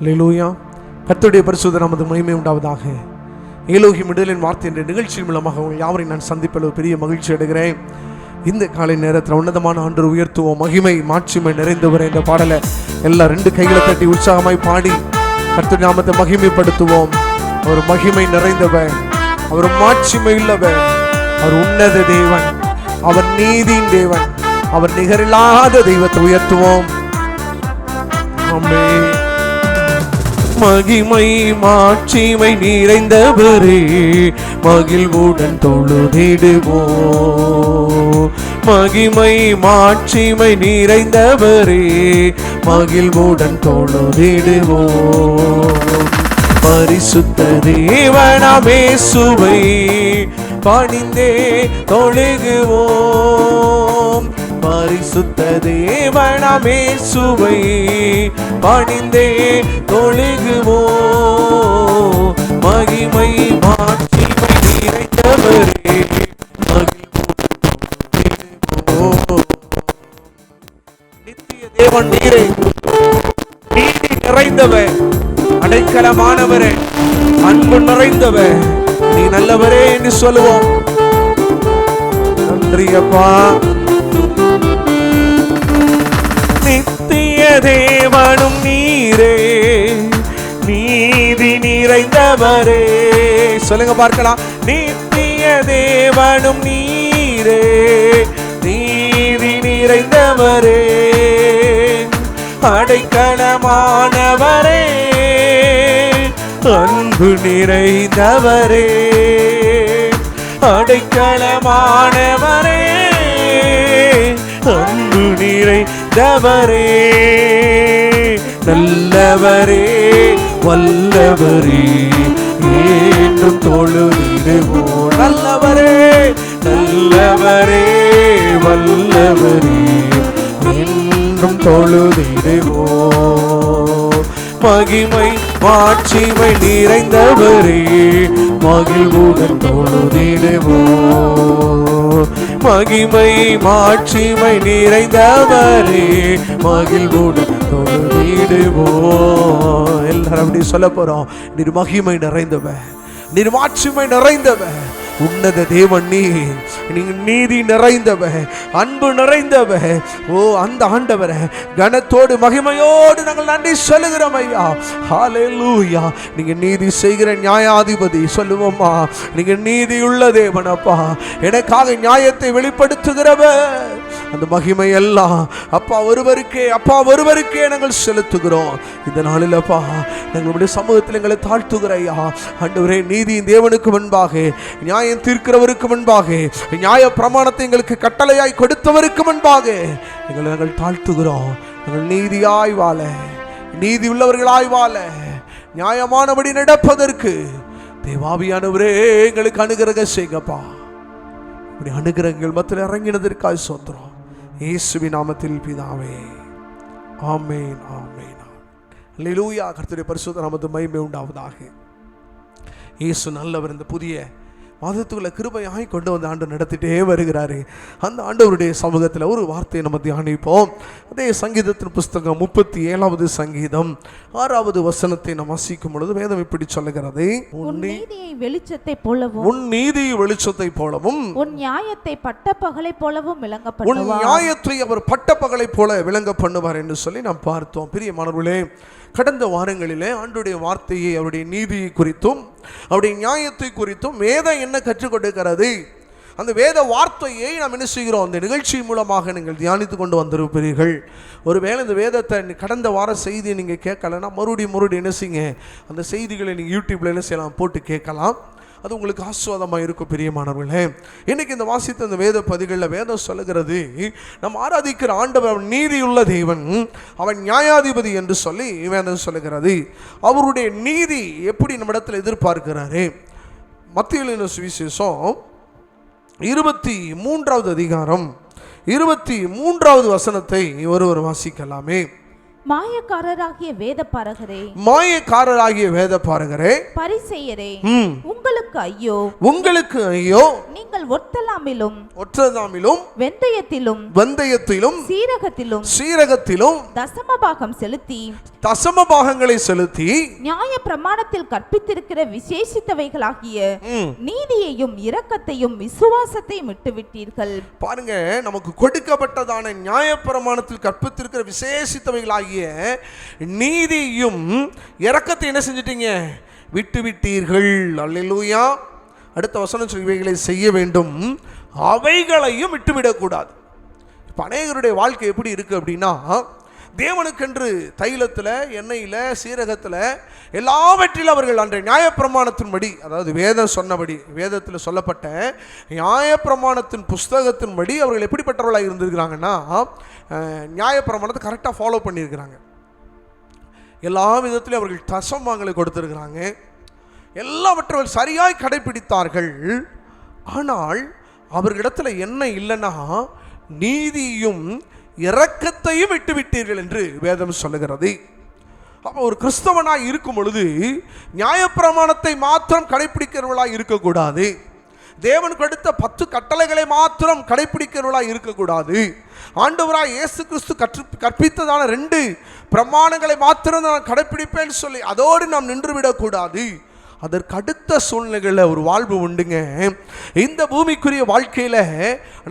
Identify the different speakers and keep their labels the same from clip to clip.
Speaker 1: அல்லேலூயா. கர்த்தருடைய பரிசுத்த நாமத்துக்கு மகிமை உண்டாவதாக. ஏலோகிம் விடுதலின் வார்த்தை என்ற நிகழ்ச்சியின் மூலமாக உங்கள் யாவரையும் நான் சந்திப்பதில் பெரிய மகிழ்ச்சி அடைகிறேன். இந்த காலை நேரத்தில் உன்னதமான ஆண்டவர் உயர்த்துவோம். மகிமை மாட்சிமை நிறைந்தவர் என்ற பாடலை எல்லாம் 2 கைகளை தட்டி உற்சாகமாய் பாடி கர்த்தருடைய நாமத்தை மகிமைப்படுத்துவோம். அவர் மகிமை நிறைந்தவர், அவர் மாட்சிமை உள்ளவர், அவர் உன்னத தேவன், அவர் நீதியின் தேவன், அவர் நிகரில்லாத தெய்வத்தை உயர்த்துவோம். ஆமென். மகிமை மாட்சிமை நிறைந்தவரே மகிழ்வுடன் தொழுதிடுவோம். மகிமை மாட்சிமை நிறைந்தவரே மகிழ்வுடன் தொழுதிடுவோம். பரிசுத்த தேவனாம் இயேசுவை பணிந்தே தொழுகுவோம். பரிசுத்த தேவனாம் இயேசுவை பணிந்தே தொழுகுவோம். மகிமை மாட்சிமை நிறைந்தவரே நித்திய தேவன் நீரே, நீதி நிறைந்தவர், அடைக்கலமானவரே, அன்பு நிறைந்தவர், நீ நல்லவரே என்று சொல்லுவோம். நன்றி அப்பா. நித்திய தேவனும் நீரே, நீதி நிறைந்தவரே. சொல்லுங்க பார்க்கலாம். நித்திய தேவனும் நீரே, நீதி நிறைந்தவரே, அடைக்கலமானவரே, அன்பு நிறைந்தவரே, அடைக்கலமானவரே, அன்பு நிறைந்தவரே, நல்லவரே வல்லவரே என்றும் தொழுதிடுவோம். நல்லவரே நல்லவரே வல்லவரே என்றும் தொழுதிடுவோம். மகிமை மாட்சிமை நிறைந்தவரே மகிழ்வுடன் தொழுதிடுவோம். மகிமை மாட்சிமை நிறைந்தவரே மகிழ்வுடன் தொழுதிடுவோம். எல்லாரும் அப்படி சொல்ல போறோம். நீர் மகிமை நிறைந்தவர், நீர் மாட்சிமை நிறைந்தவர், உன்னத தேவன் நீர், நீங்க நீதி நிறைந்தவர், அன்பு நிறைந்தவர். ஓ அந்த ஆண்டவரை கனத்தோடு மகிமையோடு நாங்கள் நன்றி சொல்லுகிறோம் ஐயா. ஹல்லேலூயா. நீங்க நீதி செய்கிற நியாயாதிபதி சொல்லுவோமா. நீங்க நீதி உள்ள தேவன் அப்பா, எனக்காக நியாயத்தை வெளிப்படுத்துகிறவர். அந்த மகிமை எல்லாம் அப்பா ஒருவருக்கே, அப்பா ஒருவருக்கே நாங்கள் செலுத்துகிறோம். இந்த நாளில் அப்பா எங்களுடைய சமூகத்தில் எங்களை தாழ்த்துகிற ஐயா ஆண்டவரே, நீதியின் தேவனுக்கு முன்பாக, நியாயம் தீர்க்கிறவருக்கு முன்பாக, நியாய பிரமாணத்தை எங்களுக்கு கட்டளையாய் கொடுத்தவருக்கு முன்பாக எங்களை நாங்கள் தாழ்த்துகிறோம். நாங்கள் நீதியாய் வாழ, நீதி உள்ளவர்களாய் வாழ, நியாயமானபடி நடப்பதற்கு தேவாவியானவரே எங்களுக்கு அனுகிரகம் செய்யுங்கப்பா. இப்படி அனுகிரகங்கள் மத்தியில் இறங்கினதற்காக சோத்திரம். இயேசுவின் நாமத்தில் பிதாவே, ஆமென் ஆமென். அல்லேலூயா. கர்த்தருடைய பரிசுத்த நாமத்துக்கு மகிமை உண்டாவதாக. இயேசு நல்லவர். இந்த புதிய மாதத்துக்குள்ள கிருபையாய் கொண்டு வந்து ஆண்டு நடத்திட்டே வருகிறாரு. அந்த ஆண்டவருடைய சமூகத்தில் ஒரு வார்த்தையை நம்ம தியானிப்போம். அதே சங்கீதத்தின் புஸ்தகம் 37வது சங்கீதம் 6வது வசனத்தை நாம் வாசிக்கும் பொழுது வேதம் இப்படி சொல்லுகிறது.
Speaker 2: உன் நீதியை வெளிச்சத்தை போலவும்,
Speaker 1: உன் நீதியை வெளிச்சத்தை போலவும்,
Speaker 2: உன் நியாயத்தை பட்டப்பகலை போலவும் விளங்க பண்ணுவார்.
Speaker 1: உன் நியாயத்தை அவர் பட்டப்பகலை போல விளங்க பண்ணுவார் என்று சொல்லி நாம் பார்த்தோம். பிரியமானவர்களே, கடந்த வாரங்களிலே ஆண்டுடைய வார்த்தையை, அவருடைய நீதியை குறித்தும் அவருடைய நியாயத்தை குறித்தும் வேதம் என்ன கற்றுக் கொடுக்கிறது, அந்த வேத வார்த்தையை நாம் என்ன செய்கிறோம், அந்த நிகழ்ச்சி மூலமாக நீங்கள் தியானித்து கொண்டு வந்திருப்பீர்கள். ஒருவேளை இந்த வேதத்தை கடந்த வார செய்தியை நீங்கள் கேட்கலன்னா மறுபடியும் என்ன செய்யுங்க, அந்த செய்திகளை நீங்கள் யூடியூப்ல என்ன செய்யலாம், போட்டு கேட்கலாம். அது உங்களுக்கு ஆசுவாதமாக இருக்கும். பிரியமானவர்களே, இன்னைக்கு இந்த வாசித்த இந்த வேத பதிகளில் வேதம் சொல்லுகிறது, நம்ம ஆராதிக்கிற ஆண்டவர் அவன் நீதியுள்ள தேவன், அவன் நியாயாதிபதி என்று சொல்லி வேதம் சொல்லுகிறது. அவருடைய நீதி எப்படி நம்ம இடத்துல எதிர்பார்க்கிறாரு. மத்தேயு எழுதின சுவிசேஷம் 23வது அதிகாரம் 23வது வசனத்தை ஒருவர் வாசிக்கலாமே.
Speaker 2: மாயக்காரராகிய வேதபாரகரே,
Speaker 1: மாயக்காரராகிய வேதபாரகரே,
Speaker 2: பரிசேயரே, உங்களுக்கு ஐயோ,
Speaker 1: உங்களுக்கு ஐயோ,
Speaker 2: நீங்கள் ஒற்றலாமிலும்
Speaker 1: வெந்தயத்திலும்
Speaker 2: சீரகத்திலும் தசமபாகம் செலுத்தி நியாய பிரமாணத்தில் கற்பித்திருக்கிற விசேஷித்தவைகளாகிய நீதியையும் இரக்கத்தையும் விசுவாசத்தையும் விட்டுவிட்டீர்கள்.
Speaker 1: பாருங்க, நமக்கு கொடுக்கப்பட்டதான நியாய பிரமாணத்தில் கற்பித்திருக்கிற விசேஷித்தவைகளாகிய நீதியும் இரக்கத்தை என்ன செஞ்சிட்டீங்க? விட்டுவிட்டீர்கள். அல்லேலூயா. அடுத்த வசனம் இவைகளை செய்ய வேண்டும், அவைகளையும் விட்டுவிடக்கூடாது. இப்போ அநேகருடைய வாழ்க்கை எப்படி இருக்கு அப்படின்னா, தேவனுக்கென்று தைலத்தில், எண்ணெயில், சீரகத்தில் எல்லாவற்றிலும் அவர்கள் அன்றைய நியாயப்பிரமாணத்தின்படி, அதாவது வேதம் சொன்னபடி, வேதத்தில் சொல்லப்பட்ட நியாயப்பிரமாணத்தின் புஸ்தகத்தின்படி அவர்கள் எப்படிப்பட்டவர்களாக இருந்திருக்கிறாங்கன்னா, நியாயப்பிரமாணத்தை கரெக்டாக ஃபாலோ பண்ணியிருக்கிறாங்க. எல்லா விதத்திலும் அவர்கள் தசமங்களை கொடுத்திருக்கிறாங்க. எல்லாவற்றையும் சரியாய் கடைபிடித்தார்கள். ஆனால் அவர்களிடத்துல என்ன இல்லைன்னா, நீதியும் இரக்கத்தையும் விட்டுவிட்டீர்கள் என்று வேதம் சொல்லுகிறது. அப்போ ஒரு கிறிஸ்தவனாய் இருக்கும் பொழுது நியாயப்பிரமாணத்தை மாத்திரம் கடைபிடிக்கிறவர்களாய் இருக்கக்கூடாது. தேவனுக்கு அடுத்த 10 கட்டளைகளை மாத்திரம் கடைபிடிக்கிறவர்களாய் இருக்கக்கூடாது. ஆண்டவராய் இயேசு கிறிஸ்து கற்பித்ததான 2 பிரமாணங்களை மாத்திரம் நான் கடைபிடிப்பேன்னு சொல்லி அதோடு நாம் நின்றுவிடக்கூடாது. அதற்கு அடுத்த சூழ்நிலைகளில் ஒரு வாழ்வு உண்டுங்க. இந்த பூமிக்குரிய வாழ்க்கையில்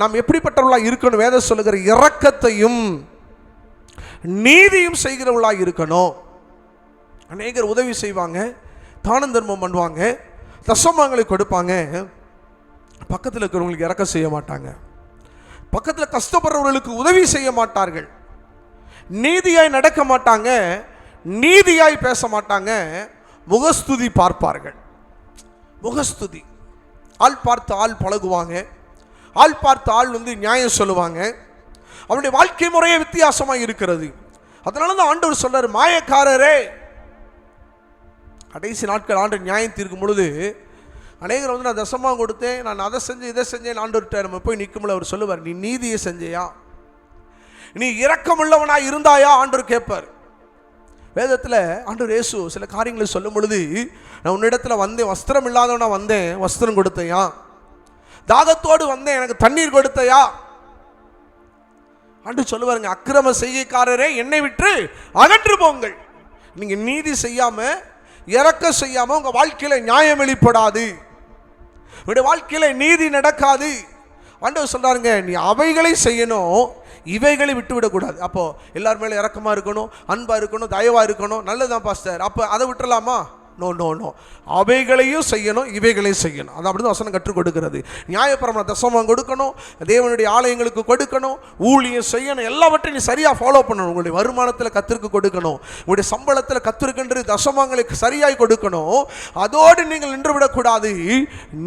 Speaker 1: நாம் எப்படிப்பட்டவர்களாக இருக்கணும்? வேதம் சொல்லுகிற இரக்கத்தையும் நீதியும் செய்கிறவர்களாக இருக்கணும். அநேகர் உதவி செய்வாங்க, தான தர்மம் பண்ணுவாங்க, தசமங்களை கொடுப்பாங்க. பக்கத்தில் இருக்கிறவங்களுக்கு இரக்கம் செய்ய மாட்டாங்க. பக்கத்தில் கஷ்டப்படுறவர்களுக்கு உதவி செய்ய மாட்டார்கள். நீதியாய் நடக்க மாட்டாங்க, நீதியாய் பேச மாட்டாங்க. முகஸ்துதி பார்ப்பார்கள். முகஸ்துதி, ஆள் பார்த்து ஆள் பழகுவாங்க, ஆள் பார்த்து ஆள் நியாயம் சொல்லுவாங்க. அவருடைய வாழ்க்கை முறையே வித்தியாசமாக இருக்கிறது. அதனால தான் ஆண்டவர் சொல்றாரு, மாயக்காரரே. கடைசி நாட்கள் ஆண்டு நியாயம் தீர்க்கும் பொழுது அநேகர் நான் தசமாக கொடுத்தேன், நான் அதை செஞ்சேன், இதை செஞ்சேன், ஆண்டவர்கிட்ட நம்ம போய் நிற்கும்போது அவர் சொல்லுவார், நீ நீதியை செஞ்சையா, நீ இரக்கமுள்ளவனாக இருந்தாயா ஆண்டவர் கேட்பார். வேதத்தில் ஆண்டவர் இயேசு சில காரியங்களை சொல்லும் பொழுது, நான் உன்னிடத்தில் வந்தேன், வஸ்திரம் இல்லாதவனா வந்தேன், வஸ்திரம் கொடுத்தையா, தாகத்தோடு வந்தேன், எனக்கு தண்ணீர் கொடுத்தையா. ஆண்டவர் சொல்லுவாருங்க, அக்கிரம செய்கைக்காரரே என்னை விட்டு அகன்று போங்கள். நீங்க நீதி செய்யாம, இரக்கம் செய்யாம உங்க வாழ்க்கையில நியாயம் வெளிப்படாது, உங்களுடைய வாழ்க்கையில நீதி நடக்காது. ஆண்டவர் சொல்றாருங்க, நீ அவைகளை செய்யணும், இவைகளை விட்டு விடக்கூடாது. அப்போ எல்லார் மேலே இரக்கமா இருக்கணும், அன்பா இருக்கணும், தயவா இருக்கணும், நல்லதான் பாஸ்டர். அப்போ அதை விட்டுலாமா? நோ நோ நோ, அவைகளையும் செய்யணும், இவைகளையும் செய்யணும். அது அப்படிதான் வசனம் கற்றுக் கொடுக்கிறது. நியாயப்பிரமாண தசமம் கொடுக்கணும், தேவனுடைய ஆலயங்களுக்கு கொடுக்கணும், ஊழியம் செய்யணும், எல்லாவற்றையும் நீ சரியாக ஃபாலோ பண்ணணும். உங்களுடைய வருமானத்தில் கத்திற்கு கொடுக்கணும், உங்களுடைய சம்பளத்தில் கத்திருக்கின்ற தசமங்களுக்கு சரியாய் கொடுக்கணும். அதோடு நீங்கள் நின்றுவிடக்கூடாது,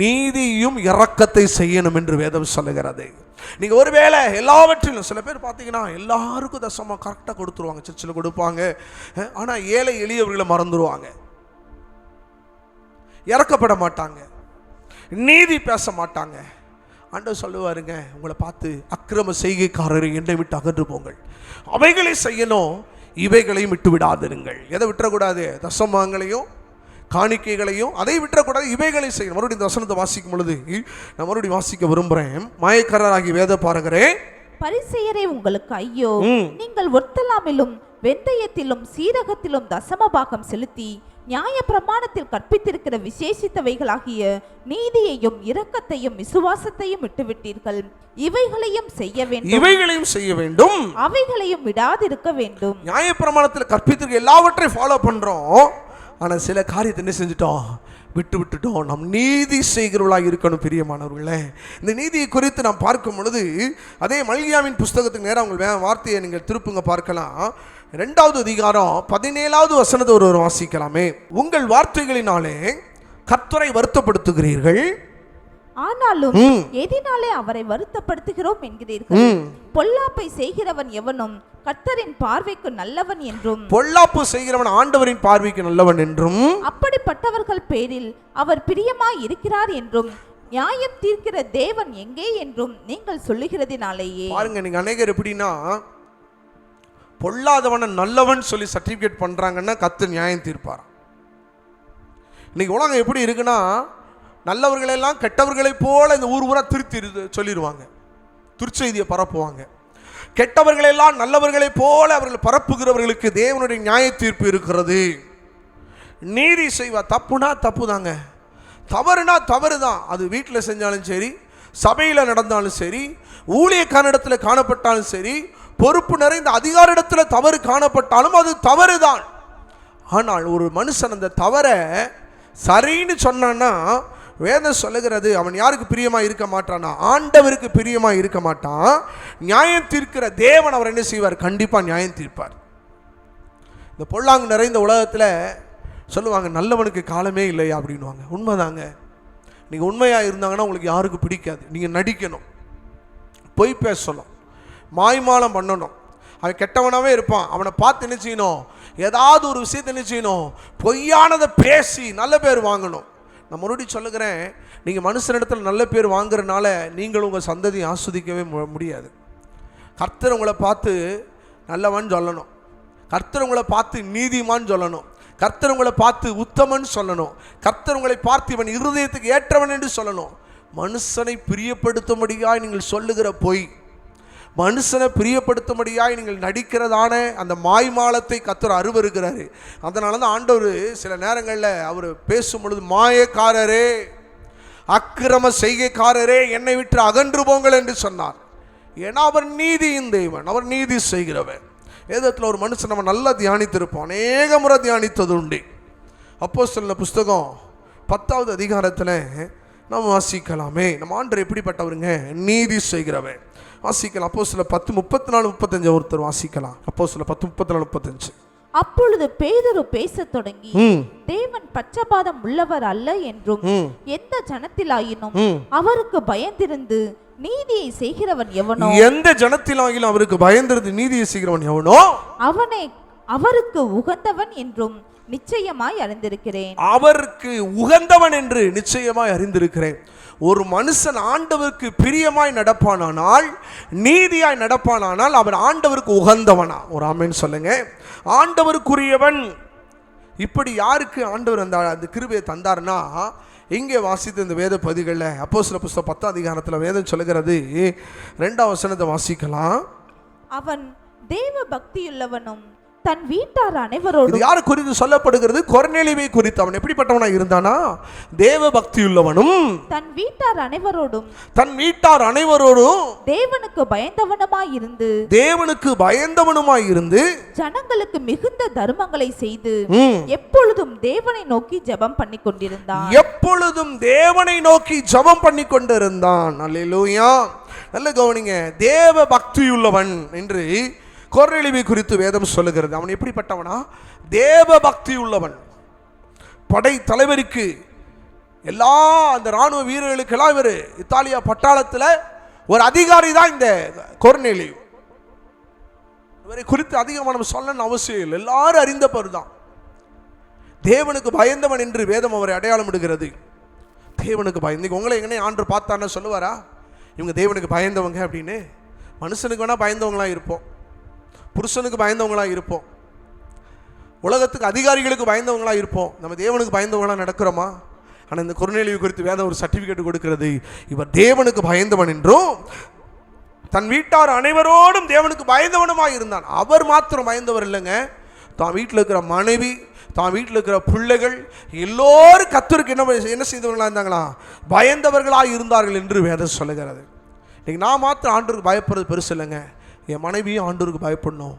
Speaker 1: நீதியும் இரக்கத்தை செய்யணும் என்று வேதம் சொல்லுகிறது. நீங்க ஒருவேளை எல்லாவற்றிலும், சில பேர் பார்த்தீங்கன்னா எல்லாருக்கும் தசமம் கரெக்டாக கொடுத்துருவாங்க, சர்ச்சில் கொடுப்பாங்க, ஆனால் ஏழை எளியவர்களை மறந்துடுவாங்க, இறக்கப்பட மாட்டாங்க, நீதி பேச மாட்டாங்க. ஆண்டவர் சொல்லுவாருங்க, உங்களை பார்த்து அக்கிரம செய்கைக்காரரை என்னை விட்டு அகன்று போங்கள், அவைகளை செய்யணும், இவைகளையும் விட்டு விடாதிருங்கள். எதை விட்டுறக்கூடாது? தசமாங்களையும் காணிக்கைகளையும் அதை விட்டுறக்கூடாது, இவைகளை செய்யணும். மறுபடியும் இந்த வசனத்தை வாசிக்கும் பொழுது நான் மறுபடியும் வாசிக்க விரும்புகிறேன். மாயக்காரராகி வேதபாரகரே,
Speaker 2: பரிசேயரே உங்களுக்கு ஐயோ, நீங்கள் ஒர்த்தலாமிலும் வெந்தயத்திலும் சீரகத்திலும் தசமபாகம் செலுத்தி நியாய பிரமாணத்தில் கற்பித்திருக்கிற விசேஷித்தவைகளாகிய நீதியையும் இரக்கத்தையும் விசுவாசத்தையும் விட்டுவிட்டீர்கள். இவைகளையும் செய்ய வேண்டும், அவைகளையும் விடாதிருக்க வேண்டும்.
Speaker 1: நியாய பிரமாணத்தில் கற்பித்திருக்க எல்லாவற்றையும் ஃபாலோ பண்றோம், ஆனால் சில காரியத்தை என்ன செஞ்சுட்டோம்? விட்டுவிட்டுட்டோம். நாம் நீதி செய்கிறவர்களாக இருக்கணும். பிரியமானவர்களே, இந்த நீதியை குறித்து நாம் பார்க்கும் பொழுது அதே மல்கியாவின் புஸ்தகத்துக்கு நேரம் உங்கள் வார்த்தையை நீங்கள் திருப்புங்க பார்க்கலாம். 2வது அதிகாரம் 17வது வசனத்தை ஒருவர் வாசிக்கலாமே. உங்கள் வார்த்தைகளினாலே கர்த்தரை வருத்தப்படுத்துகிறீர்கள்,
Speaker 2: ஆனாலும் எதினாலே அவரை வருத்தப்படுத்துகிறோம் என்கிறீர்கள். பொல்லாப்பை செய்கிறவன் எவனும் கர்த்தரின் பார்வைக்கு நல்லவன் என்றும்,
Speaker 1: பொல்லாப்பு செய்கிறவன் ஆண்டவரின் பார்வைக்கு நல்லவன் என்றும்,
Speaker 2: அப்படிப்பட்டவர்கள் பேரில் அவர் பிரியமாய் இருக்கிறார் என்றும், நியாயம் தீர்க்கிற தேவன் எங்கே என்றும் நீங்கள் சொல்லுகிறதினாலேயே.
Speaker 1: பாருங்க, நீங்க அநேகர் எப்படின்னா பொல்லாதவனை நல்லவன் சொல்லி சர்டிஃபிகேட் பண்ணுறாங்கன்னா கர்த்தர் நியாயம் தீர்ப்பார். இன்னைக்கு உலகம் எப்படி இருக்குன்னா, நல்லவர்களெல்லாம் கெட்டவர்களைப் போல இந்த ஊர் ஊரா திருத்தி சொல்லிடுவாங்க, துர்ச்செய்தியை பரப்புவாங்க. கெட்டவர்களெல்லாம் நல்லவர்களைப் போல அவர்கள் பரப்புகிறவர்களுக்கு தேவனுடைய நியாய தீர்ப்பு இருக்கிறது. நீதி செய்வா. தப்புனா தப்பு தாங்க, தவறுனா தவறு தான். அது வீட்டில் செஞ்சாலும் சரி, சபையில் நடந்தாலும் சரி, ஊழியக்காரனிடத்தில் காணப்பட்டாலும் சரி, பொறுப்பு நிறைந்த அதிகாரிடத்தில் தவறு காணப்பட்டாலும் அது தவறு தான். ஆனால் ஒரு மனுஷன் அந்த தவறை சரின்னு சொன்னான்னா, வேதம் சொல்லுகிறது அவன் யாருக்கு பிரியமாக இருக்க மாட்டானா? ஆண்டவருக்கு பிரியமாக இருக்க மாட்டான். நியாயம் தீர்க்கிற தேவன் அவர் என்ன செய்வார்? கண்டிப்பாக நியாயம் தீர்ப்பார். இந்த பொல்லாங்கு நிறைந்த உலகத்தில் சொல்லுவாங்க, நல்லவனுக்கு காலமே இல்லையா அப்படின்வாங்க. உண்மைதாங்க. நீங்கள் உண்மையாக இருந்தாங்கன்னா உங்களுக்கு யாருக்கு பிடிக்காது. நீங்கள் நடிக்கணும், பொய் பேசணும், மாய்மாலம் பண்ணணும். அவன் கெட்டவனாகவே இருப்பான், அவனை பார்த்து என்ன செய்யணும்? ஏதாவது ஒரு விஷயத்தை என்ன செய்யணும்? பொய்யானதை பேசி நல்ல பேர் வாங்கணும். நான் மறுபடியும் சொல்லுகிறேன், நீங்கள் மனுஷனிடத்தில் நல்ல பேர் வாங்குறதுனால நீங்கள் உங்கள் சந்ததியை ஆஸ்வதிக்கவே முடியாது. கர்த்தர் உங்களை பார்த்து நல்லவன் சொல்லணும், கர்த்தர் உங்களை பார்த்து நீதிமான் சொல்லணும், கர்த்தர் உங்களை பார்த்து உத்தமன் சொல்லணும், கர்த்தர் உங்களை பார்த்து இவன் இருதயத்துக்கு ஏற்றவன் என்று சொல்லணும். மனுஷனை பிரியப்படுத்தும்படியாய் நீங்கள் சொல்லுகிற பொய், மனுஷனை பிரியப்படுத்தும்படியாய் நீங்கள் நடிக்கிறதான அந்த மாய்மாலத்தை கர்த்தர் அருவருக்கிறாரு. அதனால தான் ஆண்டவர் சில நேரங்களில் அவர் பேசும் பொழுது, மாயக்காரரே, அக்கிரம செய்கைக்காரரே, என்னை விட்டு அகன்று போங்கள் என்று சொன்னார். ஏன்னா அவர் நீதியின் தேவன், அவர் நீதி செய்கிறவன். வேதத்தில் ஒரு மனுஷன் நம்ம நல்லா தியானித்திருப்போம், அநேக முறை தியானித்தது உண்டு. அப்போஸ்தலர் புஸ்தகம் 10வது அதிகாரத்தில் நம்ம வாசிக்கலாமே. நம்ம ஆண்டவர் எப்படிப்பட்டவருங்க? நீதி செய்கிறவன். வாசிக்கலாம். அப்போஸ்தலர் 10:34-35 ஒருத்தர் வாசிக்கலாம். அப்போஸ்தலர் 10:34-35.
Speaker 2: அப்பொழுது பேதுரு பேசத் தொடங்கி, தேவன் பட்சபாதம் உள்ளவர் அல்ல என்றும் எந்த ஜனத்திலாயினும் அவருக்கு பயந்திருந்து நீதியை செய்கிறவன் எவனோ,
Speaker 1: எந்த ஜனத்திலாகிலும் அவருக்கு பயந்திருந்து நீதியை செய்கிறவன் எவனோ
Speaker 2: அவனை அவருக்கு உகந்தவன் என்றும் நிச்சயமாய் அறிந்திருக்கிறேன்.
Speaker 1: அவருக்கு உகந்தவன் என்று நிச்சயமாய் அறிந்திருக்கிறேன். ஒரு மனுஷன் ஆண்டவருக்கு பிரியமாய் நடப்பானால், நீதியாய் நடப்பானால் அவன் ஆண்டவருக்கு உகந்தவனா? ஒரு ஆமென் சொல்லுங்க. ஆண்டவருக்குரியவன். இப்படி யாருக்கு ஆண்டவர் அந்த கிருபையை தந்தார்னா, இங்கே வாசித்த இந்த வேத பதிகளில் அப்போஸ்தலர் புஸ்தகம் 10 அதிகாரத்தில் வேதம் சொல்லுகிறது. 2வது வசனத்தை வாசிக்கலாம்.
Speaker 2: அவன் தேவ பக்தியுள்ளவனும் தன் வீட்டார் அனைவரோடும்.
Speaker 1: யார் குறித்து சொல்லப்படுகிறது? கொர்நேலியுவை குறித்து. அவன் எப்படிப்பட்டவனாய் இருந்தானா? தேவ பக்தியுள்ளவனும்
Speaker 2: தன் வீட்டார் அனைவரோடும் தேவனுக்கு பயந்தவனுமாய் இருந்து ஜனங்களுக்கு மிகுந்த தர்மங்களை செய்து எப்பொழுதும் தேவனை நோக்கி ஜெபம் பண்ணி கொண்டிருந்தான். அல்லேலூயா. நல்ல கவனிங்க. தேவ பக்தியுள்ளவன் என்று கொர்நேலியுவை குறித்து வேதம் சொல்லுகிறது. அவன் எப்படிப்பட்டவனா? தேவ பக்தி உள்ளவன். படை தலைவருக்கு, எல்லா அந்த ராணுவ வீரர்களுக்கெல்லாம் இவர் இத்தாலியா பட்டாளத்தில் ஒரு அதிகாரி தான் இந்த கொர்நேலியு. இவரை குறித்து அதிகமாக நம்ம சொல்லணும்னு அவசியம் இல்லை, எல்லாரும் அறிந்தவர் தான். தேவனுக்கு பயந்தவன் என்று வேதம் அவரை அடையாளம் இடுகிறது. தேவனுக்கு பயந்து உங்களை எங்கனே ஆண்டு பார்த்தான்னு சொல்லுவாரா இவங்க தேவனுக்கு பயந்தவங்க அப்படின்னு? மனுஷனுக்கு வேணா பயந்தவங்களாம் இருப்போம், புருஷனுக்கு பயந்தவங்களாக இருப்போம், உலகத்துக்கு அதிகாரிகளுக்கு பயந்தவங்களாக இருப்போம். நம்ம தேவனுக்கு பயந்தவங்களாக நடக்கிறோமா? ஆனால் இந்த கொர்நேலியுவை குறித்து வேதம் ஒரு சர்டிஃபிகேட் கொடுக்கிறது. இவர் தேவனுக்கு பயந்தவன் என்றும் தன் வீட்டார் அனைவரோடும் தேவனுக்கு பயந்தவனுமாக இருந்தான். அவர் மாத்திரம் பயந்தவர் இல்லைங்க, தான் வீட்டில் இருக்கிற மனைவி, தான் வீட்டில் இருக்கிற பிள்ளைகள் எல்லோரும் கர்த்தருக்கு என்ன செய்தவர்களாக இருந்தாங்களா? பயந்தவர்களாக இருந்தார்கள் என்று வேதம் சொல்லுகிறது. இன்னைக்கு நான் மாத்திரம் ஆண்டவருக்கு பயப்படுறது பெருசு இல்லைங்க, என் மனைவியும் ஆண்டவருக்கு பயப்படணும்,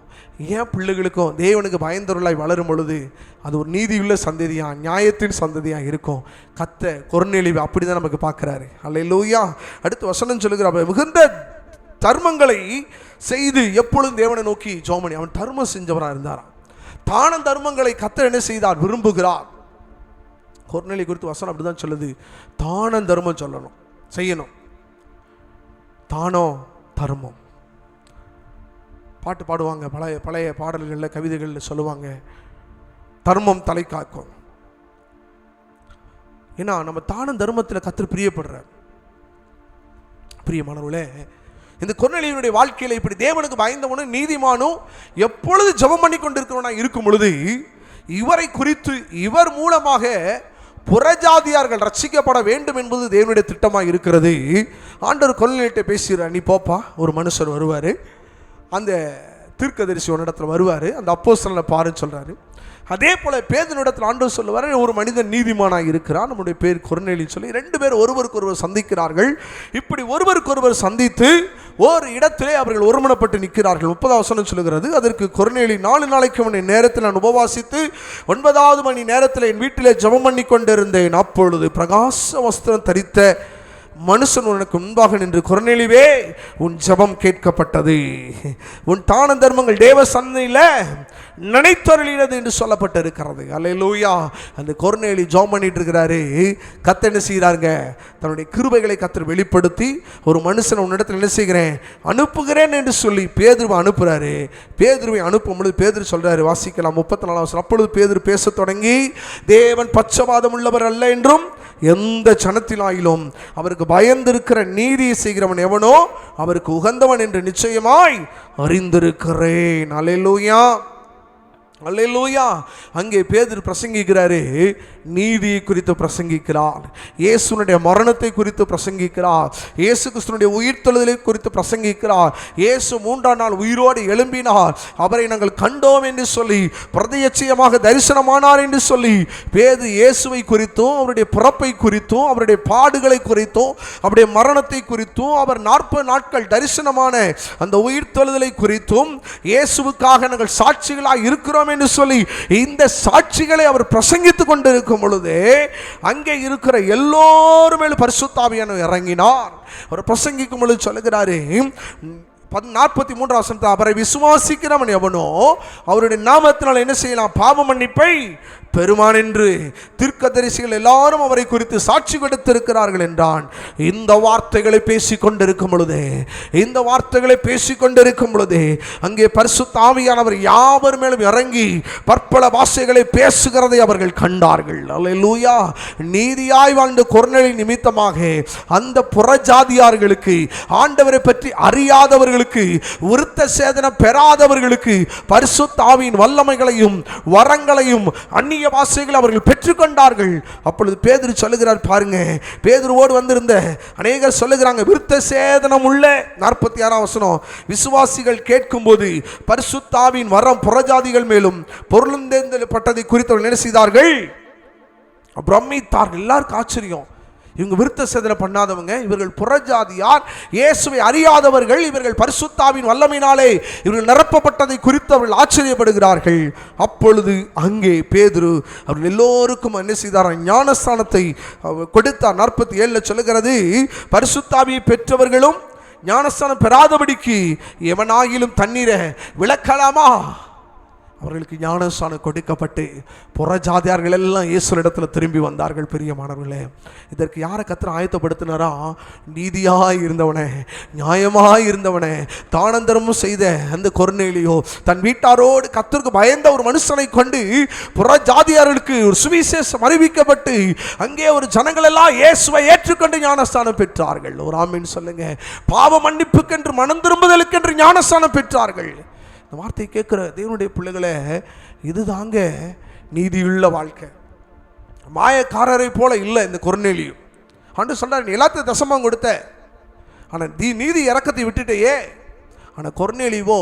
Speaker 2: என் பிள்ளைகளுக்கும் தேவனுக்கு பயந்தவர்களாய் வளரும் பொழுது அது ஒரு நீதியுள்ள சந்ததியாக, நியாயத்தின் சந்ததியாக இருக்கும். கொர்நேலியுவை அப்படி தான் நமக்கு பார்க்குறாரு. அல்லேலூயா. அடுத்து வசனம் சொல்லுகிறார், மிகுந்த தர்மங்களை செய்து எப்பொழுதும் தேவனை நோக்கி ஜெபம் பண்ணி. அவன் தர்மம் செஞ்சவராக இருந்தாராம். தான தர்மங்களை கர்த்தர் என்ன செய்தார்? விரும்புகிறார். கொர்நேலியை குறித்து வசனம் அப்படி தான் சொல்லுது. தான தர்மம் சொல்லணும், செய்யணும். தானோ தர்மம். பாட்டு பாடுவாங்க, பழைய பாடல்களில் கவிதைகளில் சொல்லுவாங்க, தர்மம் தலை காக்கும். ஏன்னா நம்ம தான தர்மத்தில் கர்த்தர் பிரியப்படுறார். பிரியமானவர்களே, இந்த கொர்நேலியுடைய வாழ்க்கையில இப்படி தேவனுக்கு பயந்தவனும் நீதிமானும் எப்பொழுது ஜெபம் பண்ணி கொண்டிருக்கிறவனா இருக்கும் பொழுது இவரை குறித்து இவர் மூலமாக புறஜாதியார்கள் ரட்சிக்கப்பட வேண்டும் என்பது தேவனுடைய திட்டமாக இருக்கிறது. ஆண்டவர் கொர்நேலியிட்ட பேசுகிறார், நீ போப்பா, ஒரு மனுஷர் வருவார், அந்த தீர்க்கதரிசி ஒரு இடத்துல வருவார், அந்த அப்போஸ்தலனை பாருன்னு சொல்கிறாரு. அதே போல் பேதுருவிடத்தில் ஆண்டவர் சொல்லுவார், ஒரு மனிதன் நீதிமானாக இருக்கிறான், நம்முடைய பேர் கொர்நேலின்னு சொல்லி 2 பேர் ஒருவருக்கொருவர் சந்திக்கிறார்கள். இப்படி ஒருவருக்கொருவர் சந்தித்து ஒரு இடத்திலே அவர்கள் ஒருமனப்பட்டு நிற்கிறார்கள். 30ஆம் வசனம் சொல்லுகிறது, அதற்கு கொர்நேலி 4 நாளைக்கு மணி நேரத்தில் நான் உபவாசித்து 9வது மணி நேரத்தில் என் வீட்டிலே ஜெபம் பண்ணி கொண்டிருந்தேன். அப்பொழுது பிரகாச வஸ்திரம் தரித்த மனுஷன் உனக்கு முன்பாக நின்று, கொர்நேலியே, உன் ஜெபம் கேட்கப்பட்டது, உன் தான தர்மங்கள் தேவ சந்நிதியில நினைத்தருளினது என்று சொல்லப்பட்டிருக்கிறது. அல்லேலூயா. அந்த கொர்நேலி ஜெபம் பண்ணிட்டு இருக்கிறாரு. கர்த்தர் என்ன செய்கிறாருங்க, தன்னுடைய கிருபைகளை கர்த்தர் வெளிப்படுத்தி ஒரு மனுஷனை உன்னிடத்தில் என்ன செய்கிறேன், அனுப்புகிறேன் என்று சொல்லி பேதுருவை அனுப்புகிறாரு. பேதுருவை அனுப்பும் பொழுது பேதுரு சொல்றாரு, வாசிக்கலாம் 34ஆம் வசனம். அப்பொழுது பேதுரு பேச தொடங்கி, தேவன் பட்சபாதம் உள்ளவர் அல்ல என்றும் எந்த ஜனத்திலாயிலும் அவருக்கு பயந்திருக்கிற நீதியை செய்கிறவன் எவனோ அவருக்கு உகந்தவன் என்று நிச்சயமாய் அறிந்திருக்கிறேன். அல்லேலூயா, அல்லேலூயா. அங்கே பேதுரு பிரசங்கிக்கிறாரு, நீதியை குறித்து பிரசங்கிக்கிறார், இயேசுனுடைய மரணத்தை குறித்து பிரசங்கிக்கிறார், இயேசு கிறிஸ்துவினுடைய உயிர்த்தெழுதலை குறித்து பிரசங்கிக்கிறார், இயேசு 3ஆம் நாள் உயிரோடு எழும்பினார், அவரை நாங்கள் கண்டோம் என்று சொல்லி பிரத்யட்சமாக தரிசனமானார் என்று சொல்லி பேதுரு இயேசுவை குறித்தும் அவருடைய பிறப்பை குறித்தும் அவருடைய பாடுகளை குறித்தும் அவருடைய மரணத்தை குறித்தும் அவர் 40 நாட்கள் தரிசனமான அந்த உயிர்த்தெழுதலை குறித்தும் இயேசுவுக்காக நாங்கள் சாட்சிகளாக இருக்கிறோம் என்று சொல்லி இந்த சாட்சிகளை அவர் பிரசங்கித்துக் கொண்டிருக்கும் பொழுது அங்கே இருக்கிற எல்லோரும் மேலும் பரிசுத்த ஆவியானவர் இறங்கினார். அவர் பிரசங்கிக்கும் பொழுது சொல்லுகிறாரு, 43ஆம் வசனத்தில், அவரை விசுவாசிக்கிறவன் எவனோ அவருடைய நாமத்தினால் என்ன செய்யலாம், பாவ மன்னிப்பை பெருமான் என்று தீர்க்கதரிசிகள் எல்லாரும் அவரை குறித்து சாட்சி கொடுத்திருக்கிறார்கள் என்றான். இந்த வார்த்தைகளை பேசிக்கொண்டிருக்கும் பொழுது அங்கே பரிசுத்த ஆவியானவர் யாவர் மேலும் இறங்கி பற்பல பாஷைகளை பேசுகிறதை அவர்கள் கண்டார்கள். அல்லேலூயா. நீதியாய் வாழ்ந்த கொர்நேலி நிமித்தமாக அந்த புறஜாதியார்களுக்கு, ஆண்டவரை பற்றி அறியாதவர்களுக்கு, விருத்த சேதனம் பெறாதவர்களுக்கு பரிசுத்த ஆவியின் வல்லமைகளையும் வரங்களையும் அந்நிய பாஷைகளை அவர்கள் பெற்றுக்கொண்டார்கள். அப்பொழுது பேதுரு சொல்லுகிறார், பாருங்க, பேதுருவோடு வந்திருந்த அநேகர் சொல்லுகிறாங்க, விருத்த சேதனம் உள்ள 46ஆம் வசனம், விசுவாசிகள் கேட்கும் போது பரிசுத்த ஆவியின் வரம் புறஜாதிகள் மேலும் பொருளுந்தேந்தப்பட்டதை குறித்து என்ன செய்தார்கள், பிரமித்தார்கள். எல்லாருக்கும் ஆச்சரியம், இவங்க விருத்த சேதனம் பண்ணாதவங்க, இவர்கள் புறஜாதியார், இயேசுவை அறியாதவர்கள், இவர்கள் பரிசுத்தாவின் வல்லமையினாலே இவர்கள் நிரப்பப்பட்டதை குறித்து அவர்கள் ஆச்சரியப்படுகிறார்கள். அப்பொழுது அங்கே பேதுரு அவர்கள் எல்லோருக்கும் என்ன செய்தார், ஞானஸ்தானத்தை கொடுத்தார். 47 சொல்லுகிறது, பரிசுத்தாவியை பெற்றவர்களும் ஞானஸ்தானம் பெறாதபடிக்கு எவனாகிலும் தண்ணீரை விளக்கலாமா, அவர்களுக்கு ஞானஸ்தானம் கொடுக்கப்பட்டு புறஜாதியார்கள் எல்லாம் இயேசுவிடத்தில் திரும்பி வந்தார்கள். பிரியமானவர்களே, இதற்கு யாரை கர்த்தர் ஆயத்தப்படுத்தினாரா, நீதியாய் இருந்தவனே, நியாயமாய் இருந்தவனே, தானந்தரமும் செய்த அந்த கொர்நேலியோ தன் வீட்டாரோடு கர்த்தருக்கு பயந்த ஒரு மனுஷனை கொண்டு புறஜாதியார்களுக்கு ஒரு சுவிசேஷம் அறிவிக்கப்பட்டு அங்கே ஒரு ஜனங்கள் எல்லாம் இயேசுவை ஏற்றுக்கொண்டு ஞானஸ்தானம் பெற்றார்கள். ஒரு ஆமீன் சொல்லுங்க. பாவ மன்னிப்புக்கென்று மனம் திரும்புதலுக்கென்று ஞானஸ்தானம் பெற்றார்கள். இந்த வார்த்தையை கேட்குற தேவனுடைய பிள்ளைகளே, இதுதாங்க நீதியுள்ள வாழ்க்கை. மாயக்காரரை போல இல்லை இந்த கொர்நேலியும். ஆண்டவர் சொல்றார், நீ எல்லாத்தையும் தசமம் கொடுத்த, ஆனால் நீதி இரக்கத்தை விட்டுட்டேயே. ஆனால் கொர்நேலியோ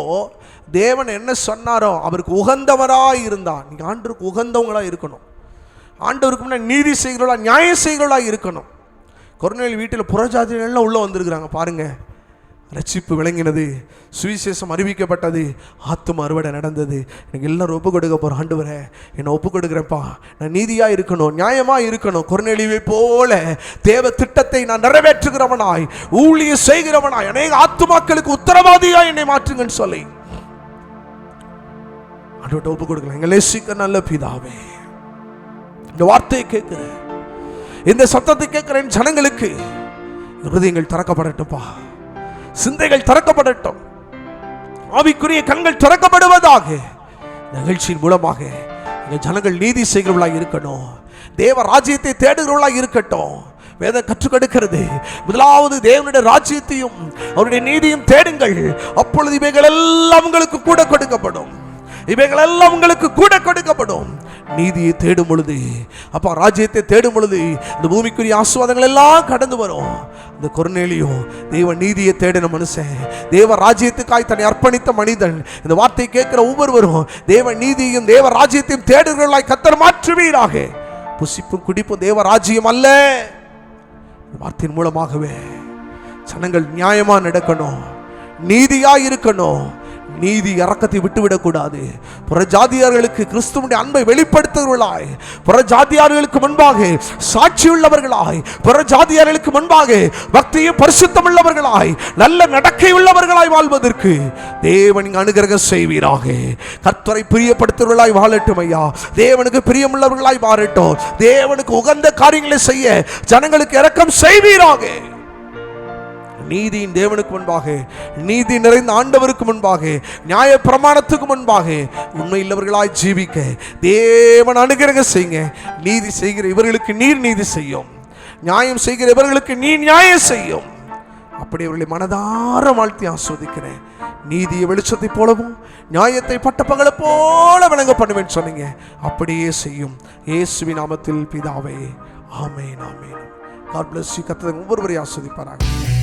Speaker 2: தேவன் என்ன சொன்னாரோ அவருக்கு உகந்தவராக இருந்தான். நீங்கள் ஆண்டவருக்கு உகந்தவங்களாக இருக்கணும், ஆண்டவருக்கு முன்னாடி நீதி செய்கிறவர்களா, நியாயம் செய்கிறவர்களாக இருக்கணும். கொர்நேலி வீட்டில் புறஜாதிகள் உள்ள வந்திருக்கிறாங்க. பாருங்க, ரட்சிப்பு விளங்கினது, சுவிசேஷம் அறிவிக்கப்பட்டது, ஆத்தும அறுவடை நடந்தது. எனக்கு எல்லாரும் ஒப்பு கொடுக்க போகிறோம். ஆண்டவரே, என்னை ஒப்பு கொடுக்குறேன்ப்பா, நான் நீதியாக இருக்கணும், நியாயமாக இருக்கணும், கொர்நேலியை போல தேவ திட்டத்தை நான் நிறைவேற்றுகிறவனாய், ஊழியம் செய்கிறவனாய், அநேக ஆத்துமாக்களுக்கு உத்தரவாதியாய் என்னை மாற்றுங்கன்னு சொல்லி ஆண்டவர்கிட்ட ஒப்பு கொடுக்கலாம். எங்களை நேசிக்கிற நல்ல பிதாவே, இந்த வார்த்தையை கேட்கிற, இந்த சத்தத்தை கேட்கிற என் ஜனங்களுக்கு இருதயங்கள் திறக்கப்படட்டும்பா, சிந்தைகள் திறக்கப்படட்டும், ஆவிக்குரிய கண்கள் திறக்கப்படுவதாக. நிகழ்ச்சியின் மூலமாக எங்கள் ஜனங்கள் நீதி செய்கிறவர்களாக இருக்கணும், தேவ ராஜ்யத்தை தேடுகிறவர்களாக இருக்கட்டும்,
Speaker 1: வேதம் கற்றுக் கொடுக்கிறது. முதலாவது தேவனுடைய ராஜ்யத்தையும் அவருடைய நீதியும் தேடுங்கள், அப்பொழுது இவைகள் எல்லாம் உங்களுக்கு கூட கொடுக்கப்படும். இவைகள் எல்லாம் உங்களுக்கு கூட கொடுக்கப்படும். நீதியை தேடும் பொழுது, அப்பா ராஜ்யத்தை தேடும் பொழுது இந்த பூமிக்குரிய ஆசீர்வாதங்கள் எல்லாம் கடந்து வரும். இந்த கொர்நேலியும் தேவ நீதியை தேடின மனுஷன், தேவ ராஜ்யத்துக்காய் தன்னை அர்ப்பணித்த மனிதன். இந்த வார்த்தையை கேட்கிற ஒவ்வொருவரும் தேவ நீதியும் தேவ ராஜ்யத்தையும் தேடுகிறவர்களாய் கர்த்தர் மாற்றுவீராக. புசிப்பும் குடிப்பும் தேவ ராஜ்யம் அல்ல. வார்த்தையின் மூலமாகவே ஜனங்கள் நியாயமா நடக்கணும், நீதியா இருக்கணும். நீதி இரக்கத்தை விட்டுவிடக்கூடாது. புறஜாதியார்களுக்கு கிறிஸ்துவுடைய அன்பை வெளிப்படுத்துவர்களாய், புறஜாதியார்களுக்கு முன்பாக சாட்சியுள்ளவர்களாய், புறஜாதியார்களுக்கு முன்பாக பக்தியும் பரிசுத்தம் உள்ளவர்களாய், நல்ல நடக்கை உள்ளவர்களாய் வாழ்வதற்கு தேவன் அனுகிரகம் செய்வீராக. கர்த்தரை பிரியப்படுத்துவர்களாய் வாழட்டும் ஐயா. தேவனுக்கு பிரியமுள்ளவர்களாய் வாழட்டும். தேவனுக்கு உகந்த காரியங்களை செய்ய ஜனங்களுக்கு இரக்கம் செய்வீராக. நீதியின் தேவனுக்கு முன்பாக, நீதி நிறைந்த ஆண்டவருக்கு முன்பாக, நியாய பிரமாணத்துக்கு முன்பாக உண்மை இல்லவர்களாய் ஜீவிக்க தேவன் அனுகிரகம் செய்யுங்க. நீதி செய்கிற இவர்களுக்கு நீர் நீதி செய்யும், நியாயம் செய்கிற இவர்களுக்கு நீ நியாயம் செய்யும். அப்படி அவர்களை மனதார வாழ்த்தி ஆஸ்வதிக்கிறேன். நீதியை வெளிச்சத்தை போலவும் நியாயத்தை பட்டப்பகலை போல விளங்க பண்ணுவேன் சொன்னீங்க. அப்படியே செய்யும். இயேசுவின் நாமத்தில் பிதாவே, ஆமென் ஆமென். God bless you. கர்த்தர் ஒவ்வொருவரையும் ஆஸ்வதிப்பாராக.